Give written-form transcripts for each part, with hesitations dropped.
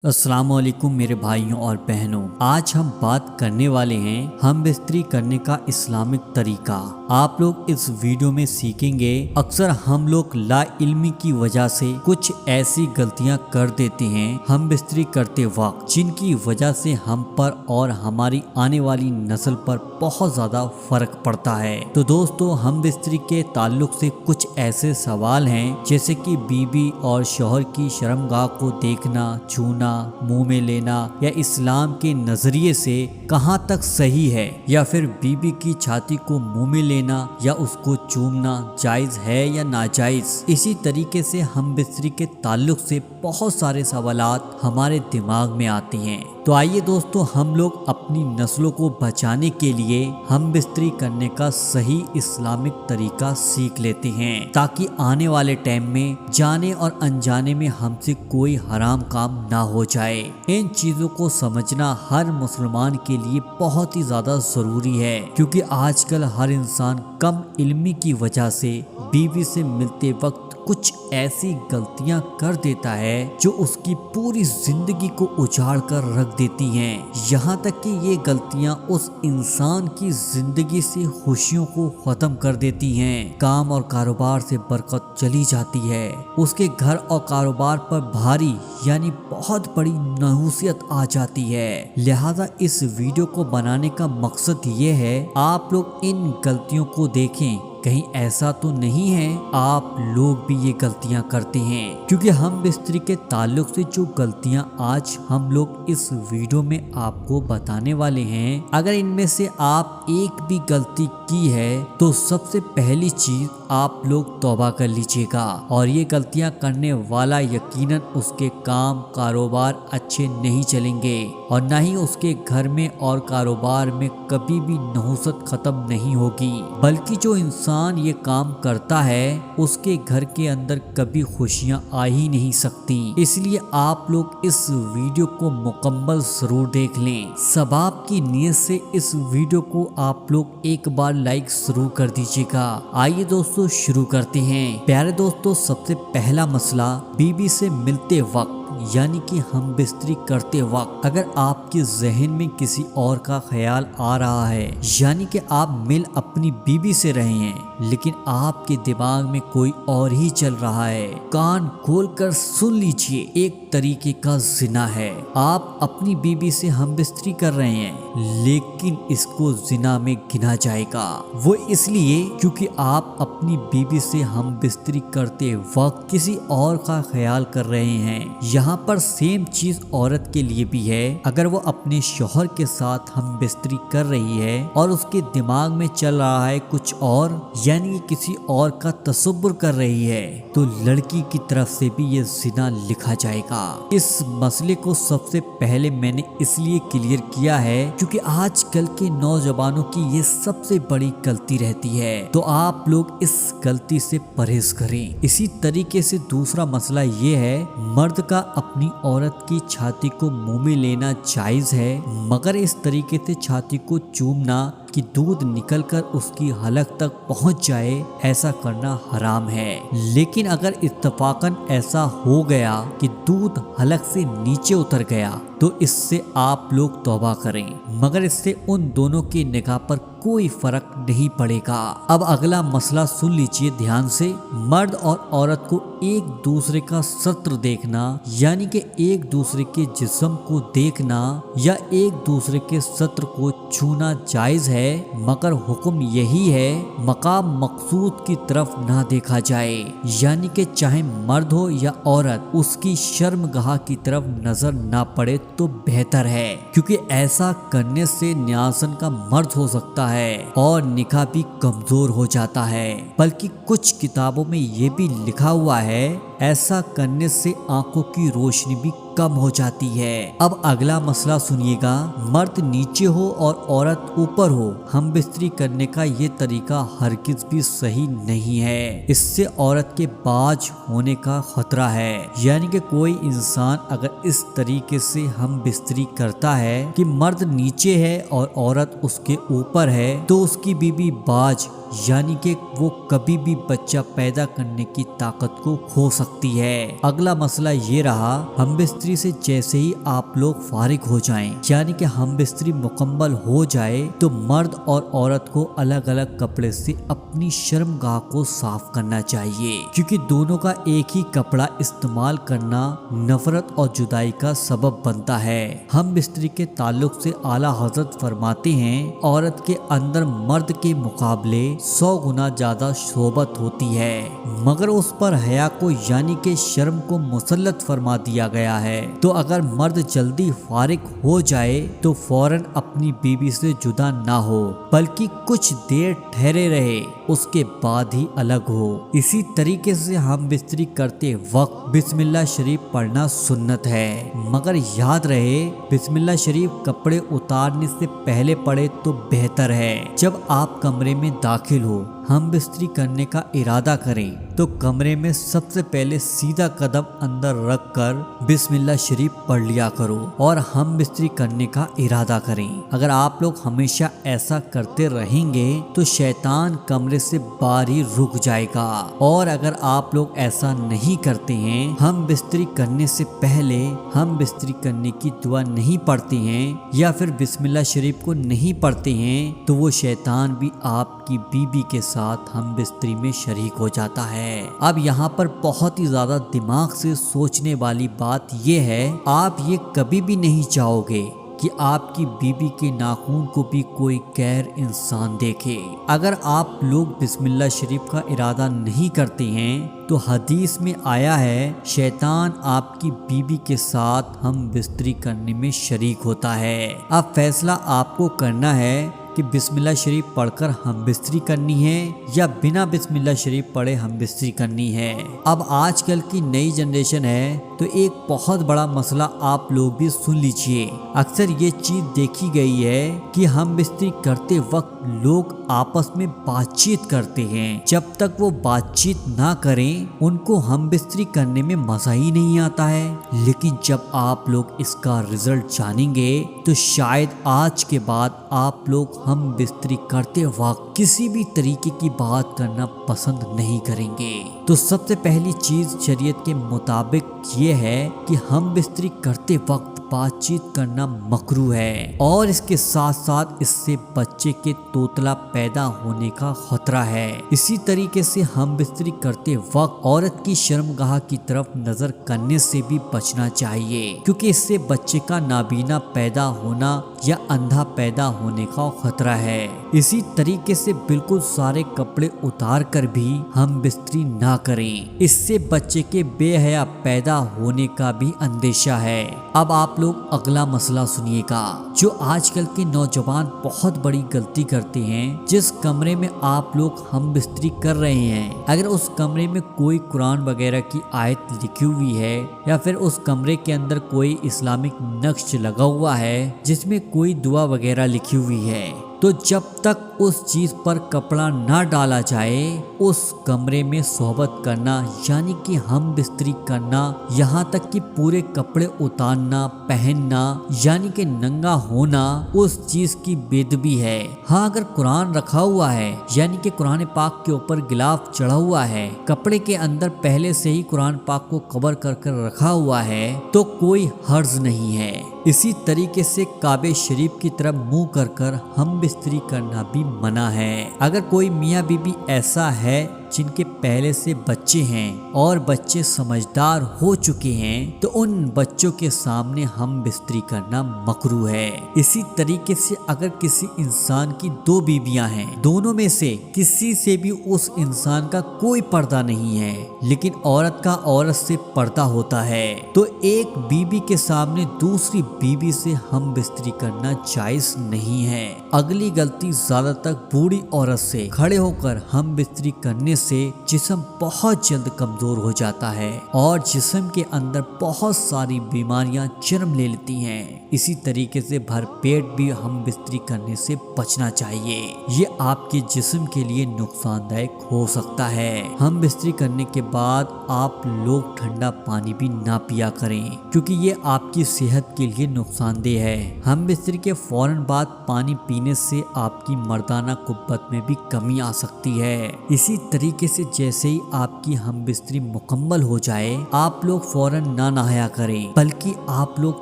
अस्सलाम वालेकुम मेरे भाइयों और बहनों। आज हम बात करने वाले हैं हम बिस्तरी करने का इस्लामिक तरीका। आप लोग इस वीडियो में सीखेंगे अक्सर हम लोग ला इल्मी की वजह से कुछ ऐसी गलतियां कर देते हैं हम बिस्तरी करते वक्त, जिनकी वजह से हम पर और हमारी आने वाली नस्ल पर बहुत ज्यादा फर्क पड़ता है। तो दोस्तों, हम बिस्तरी के ताल्लुक से कुछ ऐसे सवाल हैं जैसे कि बीवी और शौहर की शर्मगाह को देखना, छूना, मुंह में लेना या इस्लाम के नजरिए से कहां तक सही है, या फिर बीबी की छाती को मुंह में लेना या उसको चूमना जायज है या नाजायज। इसी तरीके से हम बिस्तरी के ताल्लुक से बहुत सारे सवालात हमारे दिमाग में आते हैं। तो आइए दोस्तों, हम लोग अपनी नस्लों को बचाने के लिए हम बिस्तरी करने का सही इस्लामिक तरीका सीख लेते हैं, ताकि आने वाले टाइम में जाने और अनजाने में हमसे कोई हराम काम ना हो जाए। इन चीजों को समझना हर मुसलमान के लिए बहुत ही ज्यादा जरूरी है, क्योंकि आजकल हर इंसान कम इल्मी की वजह से बीवी से मिलते वक्त कुछ ऐसी गलतियां कर देता है जो उसकी पूरी जिंदगी को उजाड़ कर रख देती हैं। यहाँ तक कि ये गलतियां उस इंसान की जिंदगी से खुशियों को खत्म कर देती हैं। काम और कारोबार से बरकत चली जाती है, उसके घर और कारोबार पर भारी यानी बहुत बड़ी नहुसियत आ जाती है। लिहाजा इस वीडियो को बनाने का मकसद ये है आप लोग इन गलतियों को देखें, कहीं ऐसा तो नहीं है आप लोग भी ये गलतियां करते हैं। क्योंकि हम बिस्तरी के ताल्लुक से जो गलतियां आज हम लोग इस वीडियो में आपको बताने वाले हैं, अगर इनमें से आप एक भी गलती की है तो सबसे पहली चीज आप लोग तौबा कर लीजिएगा। और ये गलतियां करने वाला यकीनन उसके काम कारोबार अच्छे नहीं चलेंगे और न ही उसके घर में और कारोबार में कभी भी नहुसत खत्म नहीं होगी, बल्कि जो इंसान ये काम करता है उसके घर के अंदर कभी खुशियां आ ही नहीं सकती। इसलिए आप लोग इस वीडियो को मुकम्मल जरूर देख लें। सबाब की नीयत से इस वीडियो को आप लोग एक बार लाइक जरूर कर दीजिएगा। आइए दोस्तों शुरू करते हैं। प्यारे दोस्तों, सबसे पहला मसला बीवी से मिलते वक्त यानी कि हम बिस्तरी करते वक्त अगर आपके जहन में किसी और का ख्याल आ रहा है, यानी कि आप मिल अपनी बीवी से रहे हैं लेकिन आपके दिमाग में कोई और ही चल रहा है, कान खोलकर सुन लीजिए, एक तरीके का जिना है। आप अपनी बीवी से हम बिस्तरी कर रहे हैं लेकिन इसको जिना में गिना जाएगा। वो इसलिए क्योंकि आप अपनी बीवी से हम बिस्तरी करते वक्त किसी और का ख्याल कर रहे हैं। यहाँ पर सेम चीज औरत के लिए भी है। अगर वो अपने शौहर के साथ हम बिस्तरी कर रही है और उसके दिमाग में चल रहा है कुछ और, यानी किसी और का तसव्वुर कर रही है, तो लड़की की तरफ से भी ये जिना लिखा जाएगा। इस मसले को सबसे पहले मैंने इसलिए क्लियर किया है क्योंकि आजकल के नौजवानों की ये सबसे बड़ी गलती रहती है, तो आप लोग इस गलती से परहेज करें। इसी तरीके से दूसरा मसला ये है, मर्द का अपनी औरत की छाती को मुंह में लेना जायज है, मगर इस तरीके से छाती को चूमना कि दूध निकलकर उसकी हलक तक पहुंच जाए, ऐसा करना हराम है। लेकिन अगर इत्तफाकन ऐसा हो गया कि दूध हलक से नीचे उतर गया तो इससे आप लोग तौबा करें, मगर इससे उन दोनों की निगाह पर कोई फर्क नहीं पड़ेगा। अब अगला मसला सुन लीजिए ध्यान से। मर्द और औरत को एक दूसरे का सत्र देखना यानी कि एक दूसरे के जिस्म को देखना या एक दूसरे के सत्र को छूना जायज है, मगर हुक्म यही है मकाम मकसूद की तरफ ना देखा जाए, यानी कि चाहे मर्द हो या औरत उसकी शर्मगाह की तरफ नजर ना पड़े तो बेहतर है, क्योंकि ऐसा करने से न्यासन का मर्द हो सकता है और निकाह भी कमजोर हो जाता है। बल्कि कुछ किताबों में ये भी लिखा हुआ है ऐसा करने से आंखों की रोशनी भी कम हो जाती है। अब अगला मसला सुनिएगा। मर्द नीचे हो और औरत ऊपर हो, हम बिस्तरी करने का ये तरीका हरगिज भी सही नहीं है। इससे औरत के बाज होने का खतरा है, यानी कि कोई इंसान अगर इस तरीके से हम बिस्तरी करता है कि मर्द नीचे है और औरत उसके ऊपर है, तो उसकी बीवी बाज यानी कि वो कभी भी बच्चा पैदा करने की ताकत को खो सकती सकती है। अगला मसला ये रहा, हम बिस्तरी से जैसे ही आप लोग फारिग हो जाएं, यानी कि हम बिस्तरी मुकम्मल हो जाए, तो मर्द और औरत को अलग अलग कपड़े से अपनी शर्मगाह को साफ करना चाहिए, क्योंकि दोनों का एक ही कपड़ा इस्तेमाल करना नफरत और जुदाई का सबब बनता है। हम बिस्तरी के ताल्लुक से आला हजरत फरमाते हैं, औरत के अंदर मर्द के मुकाबले 100 गुना ज्यादा शोभत होती है, मगर उस पर हया को यानी कि शर्म को मुसल्लत फरमा दिया गया है। तो अगर मर्द जल्दी फारिग हो जाए तो फौरन अपनी बीवी से जुदा ना हो, बल्कि कुछ देर ठहरे रहे, उसके बाद ही अलग हो। इसी तरीके से हम बिस्तरी करते वक्त बिस्मिल्लाह शरीफ पढ़ना सुन्नत है, मगर याद रहे बिस्मिल्लाह शरीफ कपड़े उतारने से पहले पढ़े तो बेहतर है। जब आप कमरे में दाखिल हो, हम बिस्तरी करने का इरादा करें, तो कमरे में सबसे पहले सीधा कदम अंदर रख कर बिस्मिल्लाह शरीफ पढ़ लिया करो और हम बिस्तरी करने का इरादा करें। अगर आप लोग हमेशा ऐसा करते रहेंगे तो शैतान कमरे से बाहर ही रुक जाएगा। और अगर आप लोग ऐसा नहीं करते हैं, हम बिस्तरी करने से पहले हम बिस्तरी करने की दुआ नहीं पढ़ते हैं या फिर बिस्मिल्लाह शरीफ को नहीं पढ़ते हैं, तो वो शैतान भी आपकी बीबी के साथ हम बिस्तरी में शरीक हो जाता है। अब यहाँ पर बहुत ही ज्यादा दिमाग से सोचने वाली बात यह है, आप ये कभी भी नहीं चाहोगे कि आपकी बीबी के नाखून को भी कोई गैर इंसान देखे। अगर आप लोग बिस्मिल्लाह शरीफ का इरादा नहीं करते हैं, तो हदीस में आया है, शैतान आपकी बीबी के साथ हम बिस्तरी करने में शरीक होता है। अब फैसला आपको करना है कि बिस्मिल्लाह शरीफ पढ़कर हम बिस्तरी करनी है या बिना बिस्मिल्लाह शरीफ पढ़े हम बिस्तरी करनी है। अब आजकल की नई जनरेशन है, तो एक बहुत बड़ा मसला आप लोग भी सुन लीजिए। अक्सर ये चीज देखी गई है कि हम बिस्तरी करते वक्त लोग आपस में बातचीत करते हैं। जब तक वो बातचीत ना करें, उनको हम बिस्तरी करने में मजा ही नहीं आता है। लेकिन जब आप लोग इसका रिजल्ट जानेंगे, तो शायद आज के बाद आप लोग हम बिस्तरी करते वक्त किसी भी तरीके की बात करना पसंद नहीं करेंगे। तो सबसे पहली चीज शरीयत के मुताबिक ये है कि हम बिस्तरी करते वक्त बातचीत करना मकरूह है, और इसके साथ साथ इससे बच्चे के तोतला पैदा होने का खतरा है। इसी तरीके से हम बिस्तरी करते वक्त औरत की शर्मगाह की तरफ नजर करने से भी बचना चाहिए, क्योंकि इससे बच्चे का नाबीना पैदा होना या अंधा पैदा होने का खतरा है। इसी तरीके से बिल्कुल सारे कपड़े उतार कर भी हम बिस्तरी ना करें, इससे बच्चे के बेहया पैदा होने का भी अंदेशा है। अब आप लोग अगला मसला सुनिएगा, जो आजकल के नौजवान बहुत बड़ी गलती करते हैं। जिस कमरे में आप लोग हम बिस्तरी कर रहे हैं, अगर उस कमरे में कोई कुरान वगैरह की आयत लिखी हुई है या फिर उस कमरे के अंदर कोई इस्लामिक नक्श लगा हुआ है जिसमें कोई दुआ वगैरह लिखी हुई है, तो जब तक उस चीज पर कपड़ा ना डाला जाए, उस कमरे में सोहबत करना यानी कि हम बिस्तरी करना, यहाँ तक कि पूरे कपड़े उतारना पहनना यानी कि नंगा होना, उस चीज की बेदबी है। हाँ, अगर कुरान रखा हुआ है यानी कि कुरान पाक के ऊपर गिलाफ चढ़ा हुआ है, कपड़े के अंदर पहले से ही कुरान पाक को कवर कर रखा हुआ है, तो कोई हर्ज नहीं है। इसी तरीके से काबे शरीफ की तरफ मुंह कर हम बिस्तरी करना भी मना है। अगर कोई मियाँ बीबी ऐसा है जिनके पहले से बच्चे हैं और बच्चे समझदार हो चुके हैं, तो उन बच्चों के सामने हम बिस्तरी करना मकरूह है। इसी तरीके से अगर किसी इंसान की 2 बीबियां हैं, दोनों में से किसी से भी उस इंसान का कोई पर्दा नहीं है, लेकिन औरत का औरत से पर्दा होता है, तो एक बीबी के सामने दूसरी बीबी से हम बिस्तरी करना जायज नहीं है। अगली गलती ज्यादातर बूढ़ी औरत से खड़े होकर हम बिस्तरी करने से जिस्म बहुत जल्द कमजोर हो जाता है और जिस्म के अंदर बहुत सारी बीमारियां जन्म ले लेती हैं। इसी तरीके से भरपेट भी हम बिस्तरी करने से बचना चाहिए, ये आपके जिस्म के लिए नुकसानदायक हो सकता है। हम बिस्तरी करने के बाद आप लोग ठंडा पानी भी ना पिया करें, क्योंकि ये आपकी सेहत के लिए नुकसानदेह है। हम बिस्तरी के फौरन बाद पानी पीने से आपकी मर्दाना कुव्वत में भी कमी आ सकती है। इसी तरीके طریقے سے جیسے ہی آپ کی ہم بستری مکمل ہو جائے آپ لوگ فوراً نہ نہایا کریں، بلکہ آپ لوگ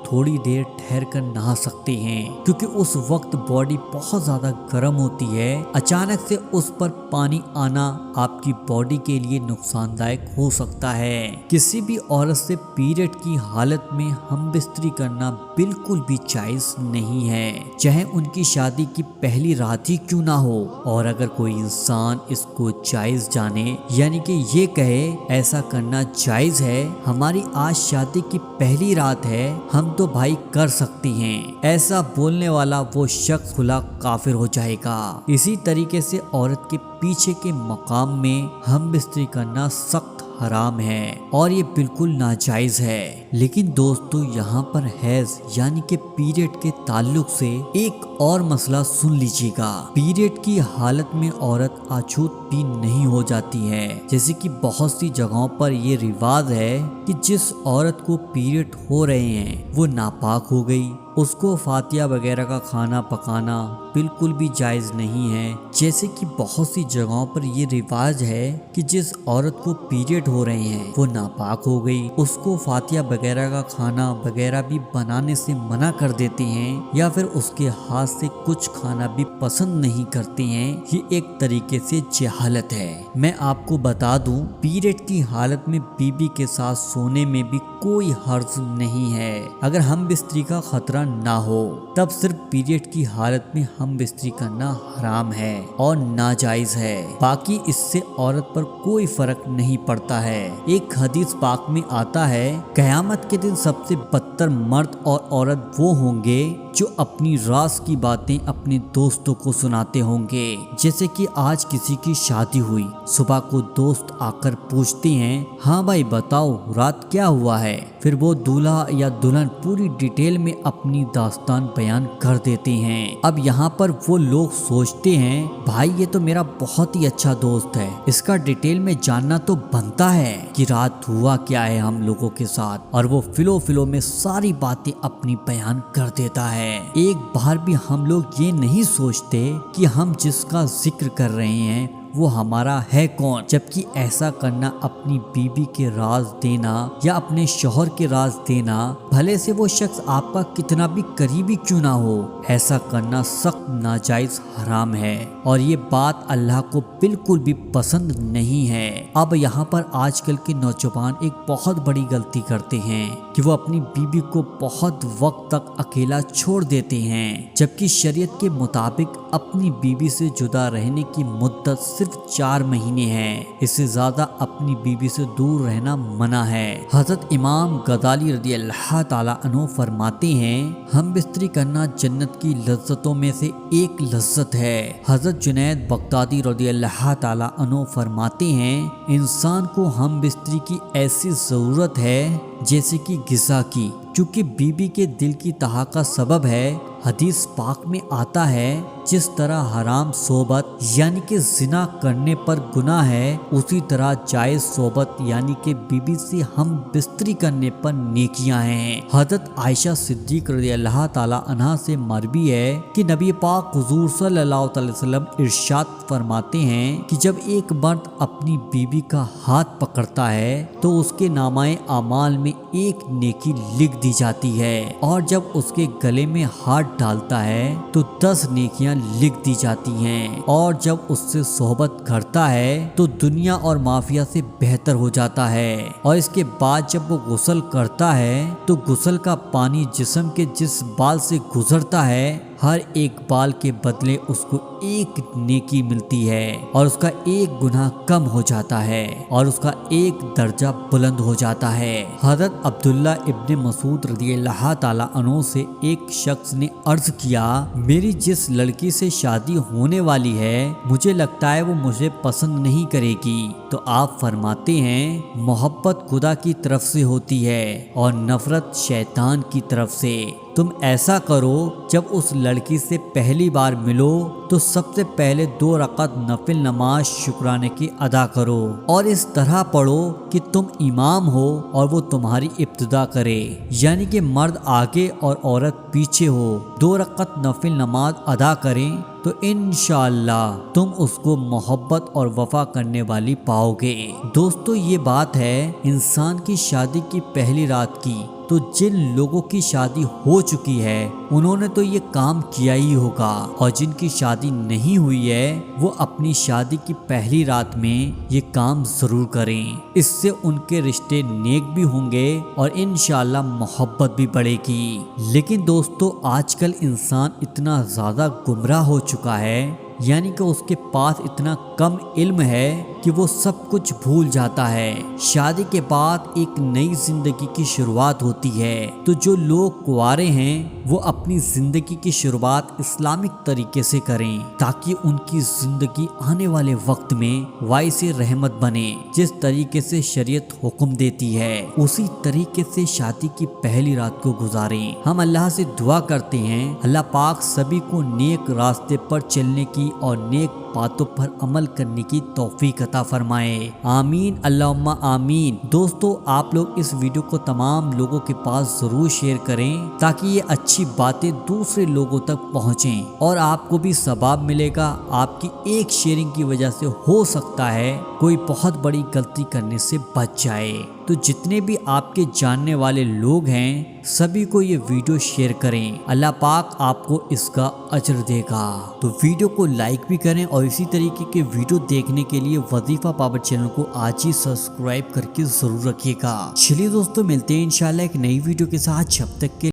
تھوڑی دیر ٹھہر کر نہا سکتے ہیں، کیونکہ اس وقت باڈی بہت زیادہ گرم ہوتی ہے۔ اچانک سے اس پر پانی آنا آپ کی باڈی کے لیے نقصان دائق ہو سکتا ہے۔ کسی بھی عورت سے پیریڈ کی حالت میں ہم بستری کرنا بالکل بھی جائز نہیں ہے، چاہے ان کی شادی کی پہلی رات ہی کیوں نہ ہو۔ اور اگر کوئی انسان اس کو جائز جانے، یعنی کہ یہ کہے ایسا کرنا جائز ہے، ہماری آج شادی کی پہلی رات ہے، ہم تو بھائی کر سکتی ہیں، ایسا بولنے والا وہ شخص کھلا کافر ہو جائے گا۔ اسی طریقے سے عورت کے پیچھے کے مقام میں ہم بستری کرنا سخت حرام ہے اور یہ بالکل ناجائز ہے۔ لیکن دوستو یہاں پر حیض یعنی کہ پیریڈ کے تعلق سے ایک اور مسئلہ سن لیجیے گا۔ پیریڈ کی حالت میں عورت اچھوت بھی نہیں ہو جاتی ہے، جیسے کہ بہت سی جگہوں پر یہ رواج ہے کہ جس عورت کو پیریڈ ہو رہے ہیں وہ ناپاک ہو گئی، اس کو فاتحہ وغیرہ کا کھانا پکانا بالکل بھی جائز نہیں ہے۔ جیسے کہ بہت سی جگہوں پر یہ رواج ہے کہ جس عورت کو پیریڈ ہو رہے ہیں وہ ناپاک ہو گئی، اس کو فاتحہ وغیرہ کا کھانا وغیرہ بھی بنانے سے منع کر دیتے ہیں، یا پھر اس کے ہاتھ سے کچھ کھانا بھی پسند نہیں کرتے ہیں۔ یہ ایک طریقے سے جہالت ہے۔ میں آپ کو بتا دوں پیریڈ کی حالت میں بیوی کے ساتھ سونے میں بھی کوئی حرج نہیں ہے، اگر ہم بستری کا خطرہ نہ ہو تب صرف پیریڈ کی حالت میں ہم بستری کرنا حرام ہے اور ناجائز ہے، باقی اس سے عورت پر کوئی فرق نہیں پڑتا ہے۔ ایک حدیث پاک میں آتا ہے قیامت کے دن سب سے بدتر مرد اور عورت وہ ہوں گے جو اپنی راز کی باتیں اپنے دوستوں کو سناتے ہوں گے۔ جیسے کہ آج کسی کی شادی ہوئی، صبح کو دوست آ کر پوچھتے ہیں ہاں بھائی بتاؤ رات کیا ہوا ہے، پھر وہ دولہا یا دلہن پوری ڈیٹیل میں اپنی داستان بیان کر دیتے ہیں۔ اب یہاں پر وہ لوگ سوچتے ہیں بھائی یہ تو میرا بہت ہی اچھا دوست ہے، اس کا ڈیٹیل میں جاننا تو بنتا ہے کہ رات ہوا کیا ہے ہم لوگوں کے ساتھ، اور وہ فلو میں ساری باتیں اپنی بیان کر دیتا ہے۔ ایک بار بھی ہم لوگ یہ نہیں سوچتے کہ ہم جس کا ذکر کر رہے ہیں وہ ہمارا ہے کون، جبکہ ایسا کرنا اپنی بیوی کے راز دینا یا اپنے شوہر کے راز دینا، بھلے سے وہ شخص آپ کا کتنا بھی قریبی کیوں نہ ہو، ایسا کرنا سخت ناجائز حرام ہے اور یہ بات اللہ کو بالکل بھی پسند نہیں ہے۔ اب یہاں پر آج کل کے نوجوان ایک بہت بڑی غلطی کرتے ہیں کہ وہ اپنی بیوی کو بہت وقت تک اکیلا چھوڑ دیتے ہیں، جبکہ شریعت کے مطابق اپنی بیوی سے جدا رہنے کی مدت صرف 4 مہینے ہے، اس سے زیادہ اپنی بیوی سے دور رہنا منع ہے۔ حضرت امام غزالی رضی اللہ تعالیٰ عنہ فرماتے ہیں ہم بستری کرنا جنت کی لذتوں میں سے ایک لذت ہے۔ حضرت جنید بغدادی رضی اللہ تعالیٰ عنہ فرماتے ہیں انسان کو ہم بستری کی ایسی ضرورت ہے جیسے کہ غذا کی، چونکہ بیوی کے دل کی تہا کا سبب ہے۔ حدیث پاک میں آتا ہے جس طرح حرام صحبت یعنی کہ زنا کرنے پر گناہ ہے، اسی طرح جائز صحبت یعنی کہ بیوی سے ہم بستری کرنے پر نیکیاں ہیں۔ حضرت عائشہ صدیق رضی اللہ تعالیٰ عنہا سے مروی ہے کہ نبی پاک حضور صلی اللہ علیہ وسلم ارشاد فرماتے ہیں کہ جب ایک مرد اپنی بیوی کا ہاتھ پکڑتا ہے تو اس کے نامۂ اعمال میں ایک نیکی لکھ دی جاتی ہے، اور جب اس کے گلے میں ہاتھ ڈالتا ہے تو 10 نیکیاں لکھ دی جاتی ہیں، اور جب اس سے صحبت کرتا ہے تو دنیا اور مافیا سے بہتر ہو جاتا ہے، اور اس کے بعد جب وہ غسل کرتا ہے تو غسل کا پانی جسم کے جس بال سے گزرتا ہے ہر ایک بال کے بدلے اس کو ایک نیکی ملتی ہے، اور اس کا ایک گناہ کم ہو جاتا ہے، اور اس کا ایک درجہ بلند ہو جاتا ہے۔ حضرت عبداللہ ابن مسعود رضی اللہ تعالیٰ عنہ سے ایک شخص نے عرض کیا میری جس لڑکی سے شادی ہونے والی ہے مجھے لگتا ہے وہ مجھے پسند نہیں کرے گی، تو آپ فرماتے ہیں محبت خدا کی طرف سے ہوتی ہے اور نفرت شیطان کی طرف سے، تم ایسا کرو جب اس لڑکی سے پہلی بار ملو تو سب سے پہلے 2 رکعت نفل نماز شکرانے کی ادا کرو اور اس طرح پڑھو کہ تم امام ہو اور وہ تمہاری ابتدا کرے، یعنی کہ مرد آگے اور عورت پیچھے ہو، 2 رکعت نفل نماز ادا کریں تو انشاءاللہ تم اس کو محبت اور وفا کرنے والی پاؤ گے۔ دوستو یہ بات ہے انسان کی شادی کی پہلی رات کی، تو جن لوگوں کی شادی ہو چکی ہے انہوں نے تو یہ کام کیا ہی ہوگا، اور جن کی شادی نہیں ہوئی ہے وہ اپنی شادی کی پہلی رات میں یہ کام ضرور کریں، اس سے ان کے رشتے نیک بھی ہوں گے اور انشاءاللہ محبت بھی بڑھے گی۔ لیکن دوستو آج کل انسان اتنا زیادہ گمراہ ہو چکا ہے، یعنی کہ اس کے پاس اتنا کم علم ہے کہ وہ سب کچھ بھول جاتا ہے۔ شادی کے بعد ایک نئی زندگی کی شروعات ہوتی ہے، تو جو لوگ کنوارے ہیں وہ اپنی زندگی کی شروعات اسلامک طریقے سے کریں تاکہ ان کی زندگی آنے والے وقت میں باعث رحمت بنے۔ جس طریقے سے شریعت حکم دیتی ہے اسی طریقے سے شادی کی پہلی رات کو گزاریں۔ ہم اللہ سے دعا کرتے ہیں اللہ پاک سبھی کو نیک راستے پر چلنے کی اور نیک باتوں پر عمل کرنے کی توفیق عطا فرمائے، آمین اللہم آمین۔ دوستو آپ لوگ اس ویڈیو کو تمام لوگوں کے پاس ضرور شیئر کریں تاکہ یہ اچھی باتیں دوسرے لوگوں تک پہنچیں اور آپ کو بھی ثواب ملے گا۔ آپ کی ایک شیئرنگ کی وجہ سے ہو سکتا ہے کوئی بہت بڑی غلطی کرنے سے بچ جائے۔ تو جتنے بھی آپ کے جاننے والے لوگ ہیں سبھی کو یہ ویڈیو شیئر کریں، اللہ پاک آپ کو اس کا اجر دے گا۔ تو ویڈیو کو لائک بھی کریں اور اسی طریقے کے ویڈیو دیکھنے کے لیے وظیفہ پاور چینل کو آج ہی سبسکرائب کر کے ضرور رکھیے گا۔ چلیے دوستو ملتے ہیں انشاءاللہ ایک نئی ویڈیو کے ساتھ، جب تک کے